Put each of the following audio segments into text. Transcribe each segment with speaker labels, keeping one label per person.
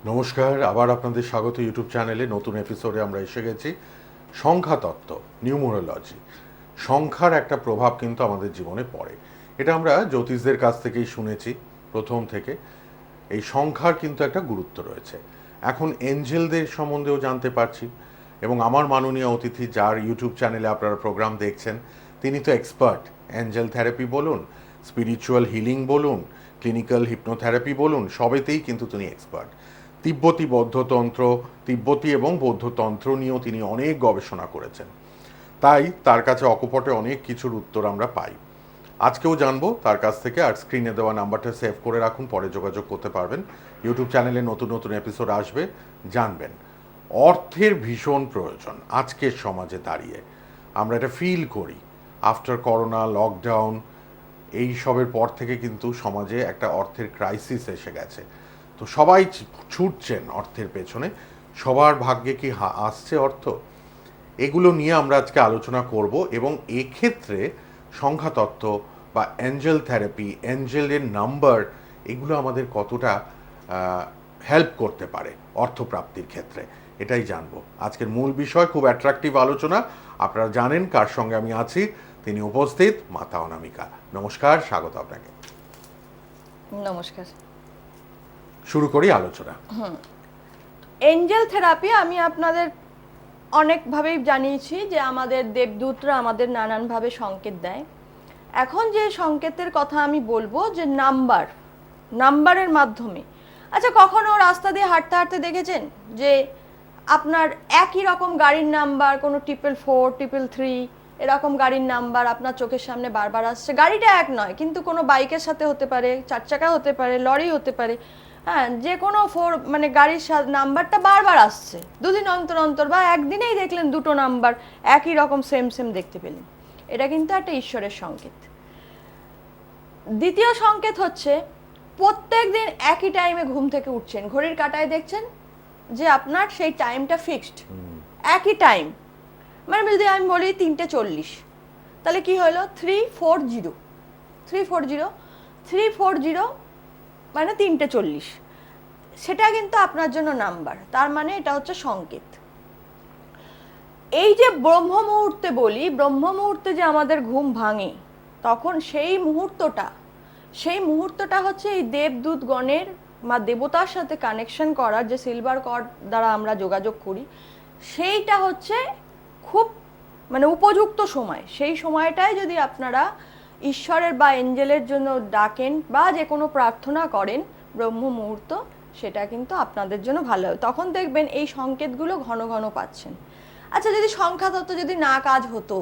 Speaker 1: নমস্কার, আবার আপনাদের স্বাগত ইউটিউব চ্যানেলে। নতুন এপিসোডে আমরা এসে গেছি। সংখ্যাতত্ত্ব, নিউমোরোলজি। সংখ্যার একটা প্রভাব কিন্তু আমাদের জীবনে পড়ে, এটা আমরা জ্যোতিষদের কাছ থেকেই শুনেছি প্রথম থেকে। এই সংখ্যার কিন্তু একটা গুরুত্ব রয়েছে। এখন এঞ্জেলদের সম্বন্ধেও জানতে পারছি, এবং আমার মাননীয় অতিথি, যার ইউটিউব চ্যানেলে আপনারা প্রোগ্রাম দেখছেন, তিনি তো এক্সপার্ট। অ্যাঞ্জেল থেরাপি বলুন, স্পিরিচুয়াল হিলিং বলুন, ক্লিনিক্যাল হিপনোথেরাপি বলুন, সবেতেই কিন্তু তিনি এক্সপার্ট। তিব্বতী বৌদ্ধতন্ত্র, তিব্বতী এবং বৌদ্ধতন্ত্র নিয়েও তিনি অনেক গবেষণা করেছেন। তাই তার কাছে অকপটে অনেক কিছুর উত্তর আমরা পাই। আজকেও জানবো তার কাছ থেকে। আর স্ক্রিনে দেওয়া নাম্বারটা সেভ করে রাখুন, পরে যোগাযোগ করতে পারবেন। ইউটিউব চ্যানেলে নতুন নতুন এপিসোড আসবে, জানবেন। অর্থের ভীষণ প্রয়োজন আজকের সমাজে দাঁড়িয়ে। আমরা এটা ফিল করি। আফটার করোনা, লকডাউন, এই সবের পর থেকে কিন্তু সমাজে একটা অর্থের ক্রাইসিস এসে গেছে। তো সবাই ছুটছেন অর্থের পেছনে। সবার ভাগ্যে কি আসছে অর্থ? এগুলো নিয়ে আমরা আজকে আলোচনা করব, এবং এক্ষেত্রে সংখ্যাতত্ত্ব বা অ্যাঞ্জেল থেরাপি, অ্যাঞ্জেলের নাম্বার, এগুলো আমাদের কতটা হেল্প করতে পারে অর্থপ্রাপ্তির ক্ষেত্রে, এটাই জানবো। আজকের মূল বিষয় খুব অ্যাট্রাকটিভ আলোচনা। আপনারা জানেন কার সঙ্গে আমি আছি। তিনি উপস্থিত, মাতা অনামিকা। নমস্কার, স্বাগত আপনাকে।
Speaker 2: নমস্কার।
Speaker 1: শুরু করি আলোচনা।
Speaker 2: এঞ্জেল থেরাপি আমি আপনাদের অনেকভাবেই জানিয়েছি যে আমাদের দেবদূতরা আমাদের নানানভাবে সংকেত দেয়। এখন যে সংকেতের কথা আমি বলবো, যে নাম্বারের মাধ্যমে। আচ্ছা, কখনো রাস্তা দিয়ে হাঁটতে হাঁটতে দেখেছেন যে আপনার একই রকম গাড়ির নাম্বার, কোনো 444, 333 এরকম গাড়ির নাম্বার আপনার চোখের সামনে বারবার আসছে? গাড়িটা এক নয়, কিন্তু কোনো বাইকের সাথে হতে পারে, 4 চাকা হতে পারে, লরি হতে পারে, হ্যাঁ, যে কোনো মানে গাড়ির নাম্বারটা বারবার আসছে দুদিন অন্তর অন্তর, বা একদিনেই দেখলেন দুটো নাম্বার একই রকম সেম দেখতে পেলেন। এটা কিন্তু একটা ঈশ্বরের সংকেত। দ্বিতীয় সংকেত হচ্ছে, প্রত্যেক দিন একই টাইমে ঘুম থেকে উঠছেন, ঘড়ির কাঁটায় দেখছেন যে আপনার সেই টাইমটা ফিক্সড, একই টাইম। মানে যদি আমি বলি 3:40, তাহলে কি হলো? 340 মানে 3:40। সেটা কিন্তু আপনার জন্য নাম্বার, তার মানে এটা হচ্ছে সংকেত। এই যে ব্রহ্ম মুহূর্তে বলি, ব্রহ্ম মুহূর্তে যে আমাদের ঘুম ভাঙে, তখন সেই মুহূর্তটা হচ্ছে এই দেবদূত গণের বা দেবতার সাথে কানেকশন করার, যে সিলভার কর্ড দ্বারা আমরা যোগাযোগ করি, সেইটা হচ্ছে খুব মানে উপযুক্ত সময়। সেই সময়টায় যদি আপনারা ঈশ্বরের বা এঞ্জেলের জন্য ডাকেন বা যে কোনো প্রার্থনা করেন, ব্রহ্ম মুহূর্ত, সেটা কিন্তু আপনাদের জন্য ভালো হবে। তখন দেখবেন এই সংকেতগুলো ঘন ঘন পাচ্ছেন। আচ্ছা, যদি সংখ্যাতত্ত্ব যদি না কাজ হতো,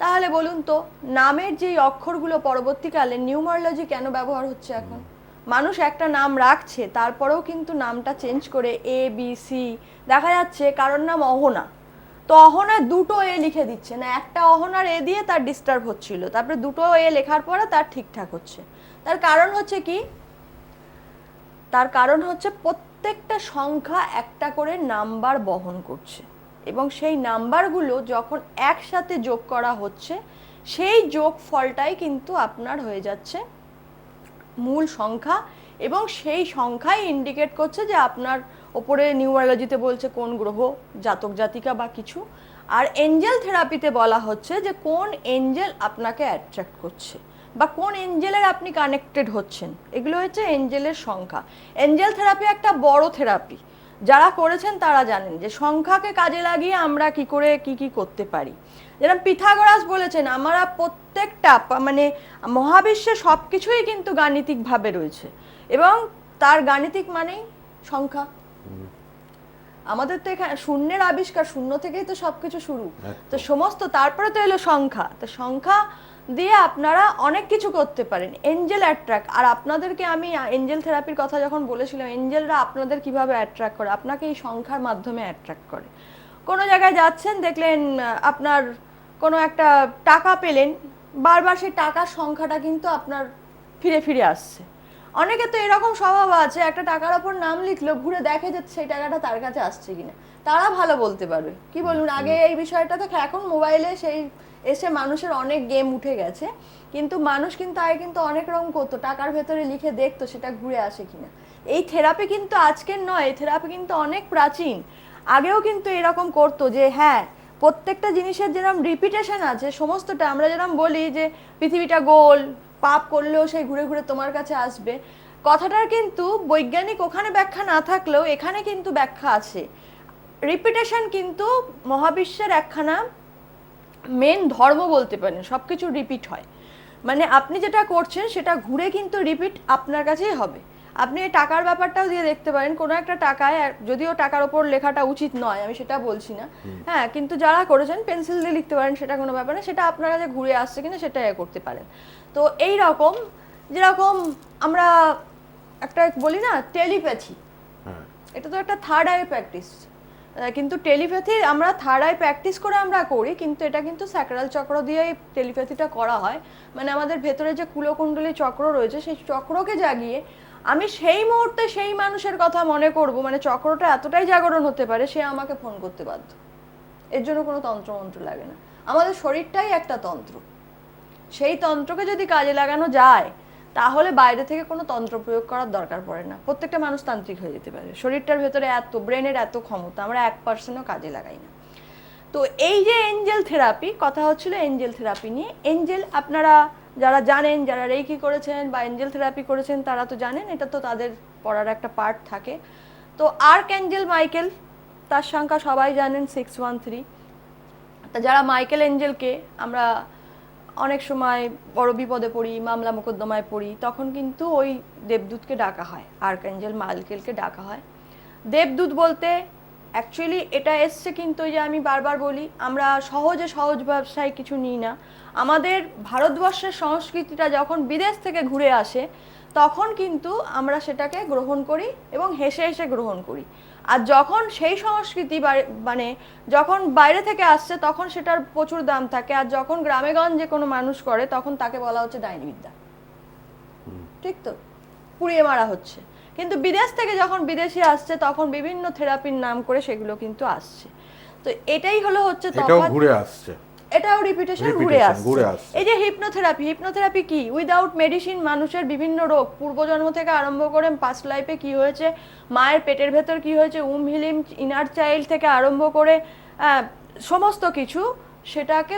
Speaker 2: তাহলে বলুন তো, নামের যে অক্ষরগুলো পরবর্তীকালে নিউমারোলজি কেন ব্যবহার হচ্ছে? এখন মানুষ একটা নাম রাখছে, তারপরেও কিন্তু নামটা চেঞ্জ করে ABC, দেখা যাচ্ছে কারোর নাম অহনা, তো অহনায় দুটো এ লিখে দিচ্ছে না, একটা অহনার এ দিয়ে তার ডিস্টার্ব হচ্ছিল, তারপরে দুটো এ লেখার পরে তার ঠিকঠাক হচ্ছে। তার কারণ হচ্ছে কি? তার কারণ হচ্ছে প্রত্যেকটা সংখ্যা একটা করে নাম্বার বহন করছে, এবং সেই নাম্বারগুলো যখন একসাথে যোগ করা হচ্ছে, সেই যোগ ফলটাই কিন্তু আপনার হয়ে যাচ্ছে মূল সংখ্যা, এবং সেই সংখ্যাই ইন্ডিকেট করছে যে আপনার ওপরে নিউমারোলজিতে বলছে কোন গ্রহ, জাতক জাতিকা বা কিছু। আর এঞ্জেল থেরাপিতে বলা হচ্ছে যে কোন এঞ্জেল আপনাকে অ্যাট্রাক্ট করছে বা কোন এঞ্জেলের আপনি কানেক্টেড হচ্ছেন। এগুলো হচ্ছে এঞ্জেলের সংখ্যা। এঞ্জেল থেরাপি একটা বড় থেরাপি, যারা করেছেন তারা জানেন যে সংখ্যাকে কাজে লাগিয়ে আমরা কি করে কি করতে পারি। যেরকম পিথাগোরাস বলেছেন, আমরা প্রত্যেকটা মানে মহাবিশ্বে সব কিছুই কিন্তু গাণিতিকভাবে রয়েছে, এবং তার গাণিতিক মানেই সংখ্যা। আমাদের তো এখানে শূন্যের আবিষ্কার, শূন্য থেকেই তো সবকিছু শুরু, তো সমস্ত তারপরে তো এলো সংখ্যা। তো সংখ্যা দিয়ে আপনারা অনেক কিছু করতে পারেন। এঞ্জেল অ্যাট্রাক্ট, আর আপনাদেরকে আমি এঞ্জেল থেরাপির কথা যখন বলেছিলাম, এঞ্জেলরা আপনাদের কিভাবে অ্যাট্রাক্ট করে, আপনাকে এই সংখ্যার মাধ্যমে অ্যাট্রাক্ট করে। কোনো জায়গায় যাচ্ছেন, দেখলেন আপনার কোনো একটা টাকা পেলেন, বারবার সেই টাকার সংখ্যাটা কিন্তু আপনার ফিরে ফিরে আসছে। অনেকে তো এরকম স্বভাব আছে, একটা টাকার ওপর নাম লিখলো, ঘুরে দেখে যে সেই টাকাটা তার কাছে আসছে কিনা, তারা ভালো বলতে পারবে। কি বলুন, আগে এই বিষয়টা তো, এখন মোবাইলে সেই এসে মানুষের অনেক গেম উঠে গেছে, কিন্তু মানুষ কিন্তু আগে কিন্তু অনেক রকম করতো, টাকার ভেতরে লিখে দেখতো সেটা ঘুরে আসে কিনা। এই থেরাপি কিন্তু আজকের নয়, এই থেরাপি কিন্তু অনেক প্রাচীন। আগেও কিন্তু এরকম করতো যে হ্যাঁ প্রত্যেকটা জিনিসের যেরকম রিপিটেশন আছে সমস্তটা, আমরা যেরকম বলি যে পৃথিবীটা গোল, পাপ করলেও সেই ঘুরে ঘুরে তোমার কাছে আসবে, কথাটার কিন্তু বৈজ্ঞানিক ওখানে ব্যাখ্যা না থাকলেও এখানে কিন্তু ব্যাখ্যা আছে। রিপিটেশন কিন্তু মহাবিশ্বের একখানা মেন ধর্ম বলতে পারেন, সব কিছু রিপিট হয়, মানে আপনি যেটা করছেন সেটা ঘুরে কিন্তু রিপিট আপনার কাছেই হবে। আপনি এই টাকার ব্যাপারটাও দিয়ে দেখতে পারেন, কোনো একটা টাকায়, যদিও টাকার ওপর লেখাটা উচিত নয় আমি সেটা বলছি না, হ্যাঁ, কিন্তু যারা করেছেন পেন্সিল দিয়ে লিখতে পারেন, সেটা কোনো ব্যাপার না, সেটা আপনার কাছে ঘুরে আসছে কিনা সেটা করতে পারেন। তো এই রকম যেরকম আমরা একটা বলি না টেলিপ্যাথি, এটা তো একটা থার্ড আই প্র্যাকটিস, কিন্তু টেলিপ্যাথি আমরা থার্ড আই প্র্যাকটিস করে আমরা করি, কিন্তু এটা কিন্তু স্যাক্রাল চক্র দিয়েই টেলিপ্যাথিটা করা হয়। মানে আমাদের ভেতরে যে কুলকুণ্ডলী চক্র রয়েছে সেই চক্রকে জাগিয়ে আমি সেই মুহূর্তে সেই মানুষের কথা মনে করব, মানে চক্রটা এতটাই জাগরণ হতে পারে সে আমাকে ফোন করতে বাধ্য। এর জন্য কোনো তন্ত্রমন্ত্র লাগে না, আমাদের শরীরটাই একটা তন্ত্র, সেই তন্ত্রকে যদি কাজে লাগানো যায় তাহলে বাইরে থেকে কোনো তন্ত্র প্রয়োগ করার দরকার পড়ে না, প্রত্যেকটা মানুষ তান্ত্রিক হয়ে যেতে পারে। শরীরটার ভেতরে এত, ব্রেনের এত ক্ষমতা, আমরা 1%ও কাজে লাগাই না। তো এই যে এঞ্জেল থেরাপি, কথা হচ্ছিল এঞ্জেল থেরাপি নিয়ে। এঞ্জেল আপনারা যারা জানেন, যারা রেইকি করেছেন বা এঞ্জেল থেরাপি করেছেন তারা তো জানেন, এটা তো তাদের পড়ার একটা পার্ট থাকে। তো আর্কঅ্যাঞ্জেল মাইকেল, তার সংখ্যা সবাই জানেন 613। তা যারা মাইকেল এঞ্জেলকে আমরা অনেক সময় বড় বিপদে পড়ি, মামলা মোকদ্দমায় পড়ি, তখন কিন্তু ওই দেবদূতকে ডাকা হয়, আর্কঅ্যাঞ্জেল মাইকেলকে ডাকা হয়। দেবদূত বলতে অ্যাকচুয়ালি এটা এসছে, কিন্তু ওই যে আমি বারবার বলি আমরা সহজ ব্যবসায় কিছু নিই না। আমাদের ভারতবর্ষের সংস্কৃতিটা যখন বিদেশ থেকে ঘুরে আসে তখন কিন্তু আমরা সেটাকে গ্রহণ করি এবং হেসে হেসে গ্রহণ করি। আর যখন সেই সংস্কৃতি মানে যখন বাইরে থেকে আসছে তখন সেটার প্রচুর দাম থাকে, আর যখন গ্রামেগঞ্জে কোনো মানুষ করে তখন তাকে বলা হচ্ছে ডাইনিবিদ্যা, ঠিক তো, পুড়িয়ে মারা হচ্ছে। কিন্তু বিদেশ থেকে যখন বিদেশি আসছে তখন বিভিন্ন থেরাপির নাম করে সেগুলো কিন্তু আসছে। তো এটাই হলো হচ্ছে তফাৎ,
Speaker 1: ঘুরে আসছে,
Speaker 2: এটাও রিপিটেশন ঘুরে আসছে। এই যে হিপনোথেরাপি, হিপনোথেরাপি কি, উইদাউট মেডিসিন মানুষের বিভিন্ন রোগ পূর্বজন্ম থেকে আরম্ভ করে পাস্ট লাইফে কি হয়েছে, মায়ের পেটের ভেতর কি হয়েছে, হিলিং ইনার চাইল্ড থেকে আরম্ভ করে সমস্ত কিছু, সেটাকে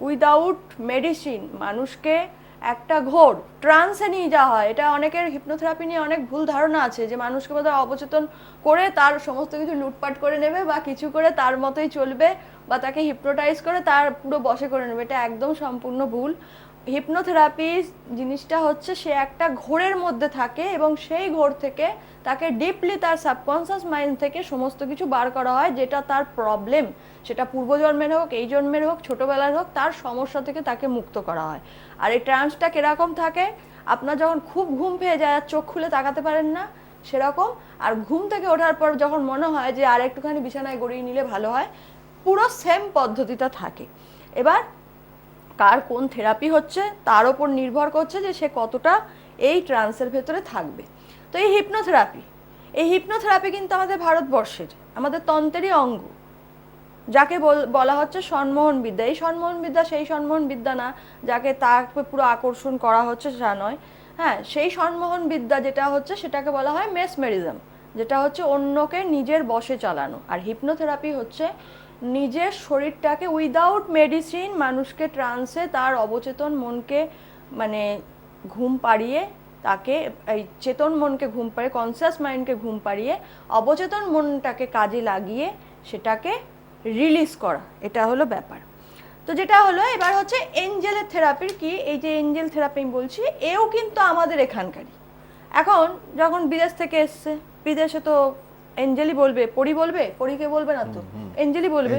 Speaker 2: উইদাউট মেডিসিন মানুষকে একটা ঘোর ট্রান্সে নিয়ে যাওয়া হয়। এটা অনেকের হিপনোথেরাপি নিয়ে অনেক ভুল ধারণা আছে যে মানুষকে বোধহয় অবচেতন করে তার সমস্ত কিছু লুটপাট করে নেবে বা কিছু করে তার মতোই চলবে বা তাকে হিপনোটাইজ করে তার পুরো বশে করে নেবে, এটা একদম সম্পূর্ণ ভুল। হিপনোথেরাপি জিনিসটা হচ্ছে সে একটা ঘোরের মধ্যে থাকে এবং সেই ঘোর থেকে তাকে ডিপলি তার সাবকনসিয়াস মাইন্ড থেকে সমস্ত কিছু বার করা হয়, যেটা তার প্রবলেম, সেটা পূর্বজন্মের হোক, এই জন্মের হোক, ছোটবেলার হোক, তার সমস্যা থেকে তাকে মুক্ত করা হয়। আর এই ট্রান্সটা কিরকম থাকে, আপনার যখন খুব ঘুম পেয়ে যায় আর চোখ খুলে তাকাতে পারেন না সেরকম, আর ঘুম থেকে ওঠার পর যখন মনে হয় যে আর একটুখানি বিছানায় গড়িয়ে নিলে ভালো হয়, পুরো সেম পদ্ধতিটা থাকে। এবার কার কোন থেরাপি হচ্ছে তার ওপর নির্ভর করছে যে সে কতটা এই ট্রান্সের ভেতরে থাকবে। তো এই হিপনোথেরাপি কিন্তু আমাদের ভারতবর্ষের, আমাদের তন্ত্রেরই অঙ্গ, যাকে বলা হচ্ছে সন্মোহন বিদ্যা। এই সন্মোহন বিদ্যা সেই সন্মোহন বিদ্যা না যাকে তাকে পুরো আকর্ষণ করা হচ্ছে সেটা নয়, হ্যাঁ, সেই সন্মোহন বিদ্যা যেটা হচ্ছে সেটাকে বলা হয় মেসমেরিজম, যেটা হচ্ছে অন্যকে নিজের বশে চালানো। আর হিপনোথেরাপি হচ্ছে নিজের শরীরটাকে উইদাউট মেডিসিন মানুষকে ট্রান্সে তার অবচেতন মনকে মানে ঘুম পাড়িয়ে, তাকে এই চেতন মনকে ঘুম পাড়িয়ে, কনসিয়াস মাইন্ডকে ঘুম পাড়িয়ে অবচেতন মনটাকে কাজে লাগিয়ে সেটাকে রিলিজ করা, এটা হলো ব্যাপার। তো যেটা হলো এবার হচ্ছে এঞ্জেলের থেরাপির কি, এই যে এঞ্জেল থেরাপি আমি বলছি এও কিন্তু আমাদের এখানকারই। এখন যখন বিদেশ থেকে এসছে, বিদেশে তো এঞ্জেলই বলবে, পরীকে বলবে না তো, এঞ্জেলই বলবে,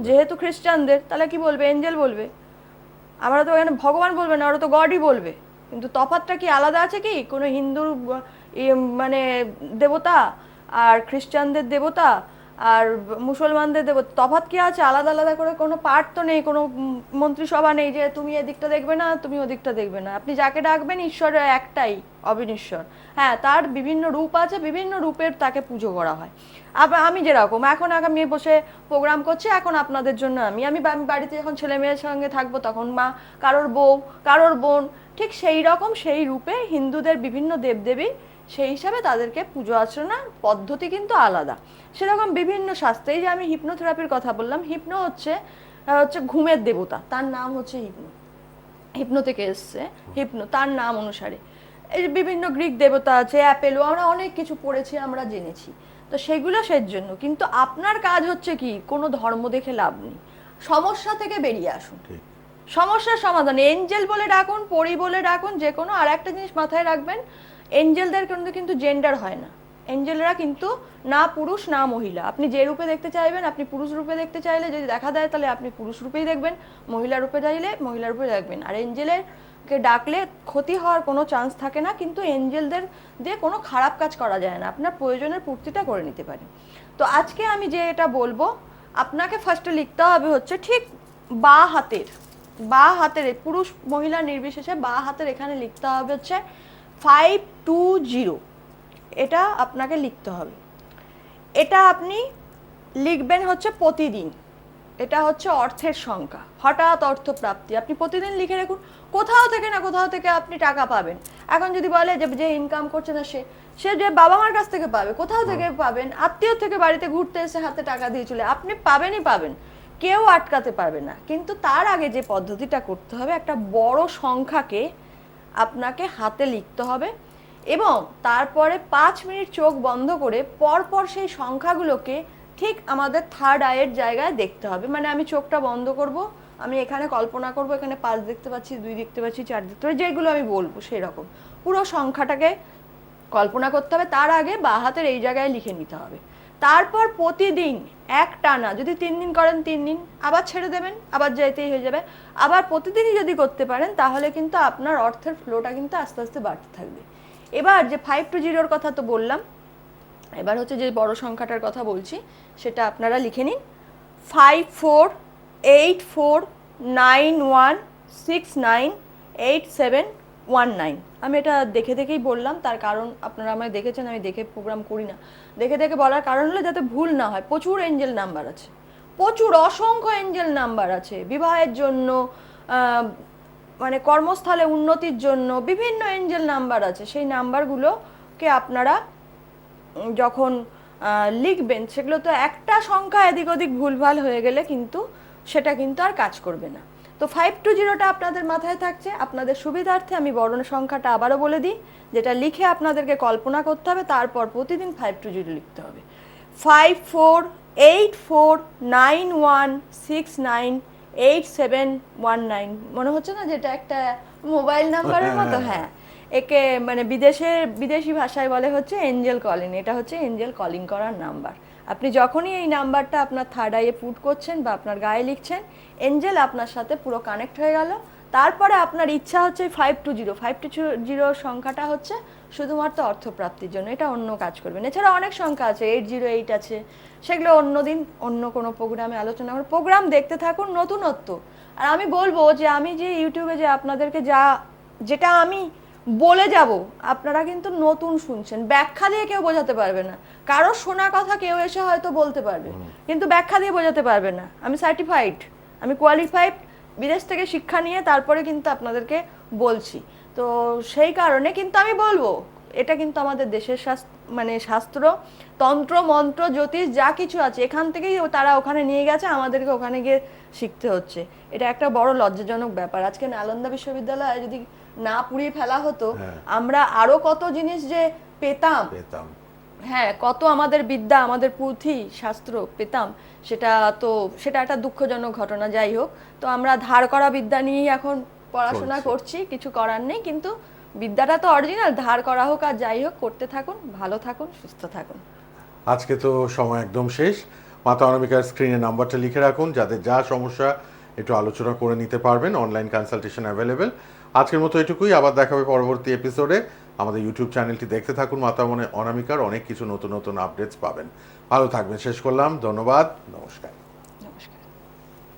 Speaker 2: যেহেতু খ্রিস্টানদের তাহলে কি বলবে, এঞ্জেল বলবে। আমরা তো এখানে ভগবান বলবে না, ওরা তো গডই বলবে। কিন্তু তফাৎটা কি আলাদা আছে কি, কোনো হিন্দুর মানে দেবতা আর খ্রিস্টানদের দেবতা আর মুসলমানদের দেব তফাৎ কি আছে? আলাদা আলাদা করে কোনো পার্ট তো নেই, কোনো মন্ত্রিসভা নেই যে তুমি এদিকটা দেখবে না, তুমি ওদিকটা দেখবে না। আপনি যাকে ডাকবেন ঈশ্বর একটাই, অবিনশ্বর। হ্যাঁ, তার বিভিন্ন রূপ আছে, বিভিন্ন রূপের তাকে পুজো করা হয়। আবার আমি যেরকম এখন আমি বসে প্রোগ্রাম করছি, এখন আপনাদের জন্য আমি বাড়িতে যখন ছেলে মেয়ের সঙ্গে থাকবো তখন মা, কারোর বউ, কারোর বোন, ঠিক সেই রকম সেই রূপে হিন্দুদের বিভিন্ন দেবদেবী সেই হিসাবে তাদেরকে পুজো অর্চনার পদ্ধতি কিন্তু আলাদা। সেরকম বিভিন্ন শাস্ত্রে, এই যে আমি হিপনোথেরাপির কথা বললাম, হিপনো হচ্ছে ঘুমের দেবতা, তার নাম হচ্ছে হিপনো, হিপনো থেকে এসছে হিপনো, তার নাম অনুসারে। এই বিভিন্ন গ্রিক দেবতা আছে, অ্যাপেলো, আমরা অনেক কিছু পড়েছি, আমরা জেনেছি। তো সেগুলো সেই জন্য। কিন্তু আপনার কাজ হচ্ছে কি, কোনো ধর্ম দেখে লাভ নেই, সমস্যা থেকে বেরিয়ে আসুন, সমস্যার সমাধান। এঞ্জেল বলে ডাকুন, পরি বলে ডাকুন, যে কোনো। আর একটা জিনিস মাথায় রাখবেন, এঞ্জেলদের কিন্তু জেন্ডার হয় না। এঞ্জেলরা কিন্তু না পুরুষ না মহিলা। আপনি যে রূপে দেখতে চাইবেন, আপনি পুরুষ রূপে দেখতে চাইলে যদি দেখা দেয় তাহলে আপনি পুরুষ রূপেই দেখবেন, মহিলা রূপে চাইলে মহিলা রূপে দেখবেন। আর এঞ্জেলেরকে ডাকলে ক্ষতি হওয়ার কোনো চান্স থাকে না, কিন্তু এঞ্জেলদের দিয়ে কোনো খারাপ কাজ করা যায় না, আপনার প্রয়োজনের পূর্তিটা করে নিতে পারেন। তো আজকে আমি যে এটা বলবো, আপনাকে ফার্স্টে লিখতে হবে হচ্ছে ঠিক বা হাতের পুরুষ মহিলা নির্বিশেষে বা হাতের এখানে লিখতে হবে হচ্ছে 520। এটা আপনাকে লিখতে হবে। এটা আপনি লিখবেন হচ্ছে প্রতিদিন। এটা হচ্ছে অর্থের সংখ্যা, হঠাৎ অর্থপ্রাপ্তি। আপনি প্রতিদিন লিখে রাখুন, কোথাও থেকে না কোথাও থেকে আপনি টাকা পাবেন। এখন যদি বলে যে ইনকাম করছে না, সে যে বাবা মার কাছ থেকে পাবে, কোথাও থেকে পাবেন, আত্মীয় থেকে বাড়িতে ঘুরতে এসে হাতে টাকা দিয়ে চলে, আপনি পাবেনই পাবেন, কেউ আটকাতে পারবে না। কিন্তু তার আগে যে পদ্ধতিটা করতে হবে, একটা বড় সংখ্যাকে আপনাকে হাতে লিখতে হবে এবং তারপরে 5 মিনিট চোখ বন্ধ করে পরপর সেই সংখ্যাগুলোকে ঠিক আমাদের থার্ড আইয়ের জায়গায় দেখতে হবে। মানে আমি চোখটা বন্ধ করব, আমি এখানে কল্পনা করব এখানে 5 দেখতে পাচ্ছি, 2 দেখতে পাচ্ছি, 4 দেখতে পাচ্ছি, যেগুলো আমি বলবো সেই রকম পুরো সংখ্যাটাকে কল্পনা করতে হবে। তার আগে বাঁ হাতের এই জায়গায় লিখে নিতে হবে। তারপর প্রতিদিন এক টানা যদি 3 দিন করেন, 3 দিন আবার ছেড়ে দেবেন, আবার যাইতেই হয়ে যাবে। আবার প্রতিদিনই যদি করতে পারেন তাহলে কিন্তু আপনার অর্থের ফ্লোটা কিন্তু আস্তে আস্তে বাড়তে থাকবে। এবার যে 520 কথা তো বললাম, এবার হচ্ছে যে বড় সংখ্যাটার কথা বলছি সেটা আপনারা লিখে নিন। 548491698719। আমি এটা দেখে দেখেই বললাম, তার কারণ আপনারা আমায় দেখেছেন, আমি দেখে প্রোগ্রাম করি না। দেখে দেখে বলার কারণ হলো যাতে ভুল না হয়। প্রচুর এঞ্জেল নাম্বার আছে, প্রচুর অসংখ্য এঞ্জেল নাম্বার আছে বিবাহের জন্য, মানে কর্মস্থলে উন্নতির জন্য বিভিন্ন এঞ্জেল নাম্বার আছে। সেই নাম্বারগুলোকে আপনারা যখন লিখবেন, সেগুলো তো একটা সংখ্যা এদিক ওদিক ভুলভাল হয়ে গেলে কিন্তু সেটা কিন্তু আর কাজ করবে না। তো 520টা আপনাদের মাথায় থাকছে। আপনাদের সুবিধার্থে আমি বড় সংখ্যাটা আবারও বলে দিই, যেটা লিখে আপনাদেরকে কল্পনা করতে হবে, তারপর প্রতিদিন 520 লিখতে হবে। 548491698719। মনে হচ্ছে না যেটা একটা মোবাইল নাম্বারের মতো? হ্যাঁ, একে মানে বিদেশি ভাষায় বলে হচ্ছে এঞ্জেল কলিং। এটা হচ্ছে এঞ্জেল কলিং করার নাম্বার। আপনি যখনই এই নাম্বারটা আপনার থার্ড আইয়ে পুট করছেন বা আপনার গায়ে লিখছেন, এঞ্জেল আপনার সাথে পুরো কানেক্ট হয়ে গেল। তারপরে আপনার ইচ্ছা হচ্ছে 520 সংখ্যাটা হচ্ছে শুধুমাত্র অর্থপ্রাপ্তির জন্য, এটা অন্য কাজ করবেন। এছাড়া অনেক সংখ্যা আছে, 808 আছে, সেগুলো অন্যদিন অন্য কোনো প্রোগ্রামে আলোচনা করব। প্রোগ্রাম দেখতে থাকুন, নতুনত্ব। আর আমি বলবো যে আমি যে ইউটিউবে যে আপনাদেরকে যেটা আমি বলে যাব, আপনারা কিন্তু নতুন শুনছেন, ব্যাখ্যা দিয়ে কেউ বোঝাতে পারবে না। কারো শোনা কথা কেউ এসে হয়তো বলতে পারবে, কিন্তু ব্যাখ্যা দিয়ে বোঝাতে পারবে না। আমি সার্টিফাইড, আমি কোয়ালিফাইড, বিদেশ থেকে শিক্ষা নিয়ে তারপরে কিন্তু আপনাদেরকে বলছি। তো সেই কারণে কিন্তু আমি বলবো, এটা কিন্তু আমাদের দেশের মানে শাস্ত্র, তন্ত্র, মন্ত্র, জ্যোতিষ যা কিছু আছে এখান থেকেই তারা ওখানে নিয়ে গেছে, আমাদেরকে ওখানে গিয়ে শিখতে হচ্ছে। এটা একটা বড় লজ্জাজনক ব্যাপার। আজকে নালন্দা বিশ্ববিদ্যালয়ে যদি না পুড়িয়ে ফেলা হতো, আমরা আরো কত জিনিস যে পেতাম, হ্যাঁ, কত আমাদের বিদ্যা, আমাদের পুঁথি শাস্ত্র পেতাম, সেটা একটা দুঃখজনক ঘটনা। যাই হোক, তো আমরা ধার করা বিদ্যা নিয়েই এখন পড়াশোনা করছি, কিছু করার নেই। কিন্তু বিদ্যাটা তো অরিজিনাল, ধার করা হোক আর যাই হোক, করতে থাকুন, ভালো থাকুন, সুস্থ থাকুন।
Speaker 1: আজকে তো সময় একদম শেষ। মাতা অনামিকার স্ক্রিনে নাম্বারটা লিখে রাখুন, যাদের যা সমস্যা একটু আলোচনা করে নিতে পারবেন। Online consultation available. আজকের মতো এটুকুই, আবার দেখা হবে পরবর্তী এপিসোডে। আমাদের ইউটিউব চ্যানেলটি দেখতে থাকুন মাতা অনামিকার, অনেক কিছু নতুন নতুন আপডেটস পাবেন। ভালো থাকবেন। শেষ করলাম, ধন্যবাদ, নমস্কার।